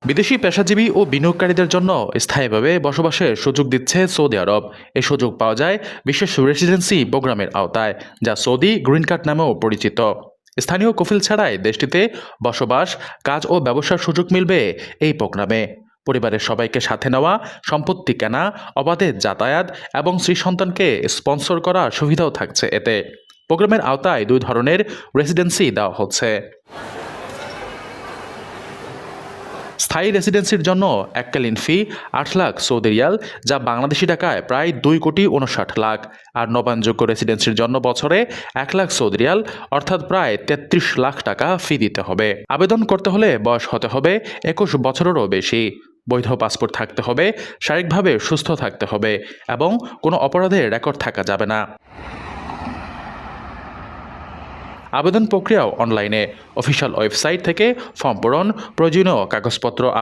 বিদেশি পেশাজীবী ও বিনিয়োগকারীদের জন্য স্থায়ীভাবে বসবাসের সুযোগ দিচ্ছে সৌদি আরব। এই সুযোগ পাওয়া যায় বিশেষ রেসিডেন্সি প্রোগ্রামের আওতায়, যা সৌদি গ্রিন কার্ড নামেও পরিচিত। স্থানীয় কফিল ছাড়াই দেশটিতে বসবাস, কাজ ও ব্যবসার সুযোগ মিলবে এই প্রোগ্রামে। পরিবারের সবাইকে সাথে নেওয়া, সম্পত্তি কেনা, অবাধে যাতায়াত এবং স্ত্রী সন্তানকে স্পন্সর করা সুবিধাও থাকছে এতে। প্রোগ্রামের আওতায় 2 ধরনের রেসিডেন্সি দেওয়া হচ্ছে। স্থায়ী রেসিডেন্সির জন্য এককালীন ফি 8 লাখ সৌদি রিয়াল, যা বাংলাদেশি টাকায় প্রায় 2,59,00,000। আর নবায়নযোগ্য রেসিডেন্সির জন্য বছরে 1 লাখ সৌদি রিয়াল, অর্থাৎ প্রায় 33 লাখ টাকা ফি দিতে হবে। আবেদন করতে হলে বয়স হতে হবে 21 বছরেরও বেশি, বৈধ পাসপোর্ট থাকতে হবে, শারীরিকভাবে সুস্থ থাকতে হবে এবং কোনো অপরাধের রেকর্ড থাকা যাবে না। আবেদন প্রক্রিয়াও অনলাইনে। অফিসিয়াল ওয়েবসাইট থেকে ফর্ম পূরণ, প্রয়োজনীয় কাগজপত্র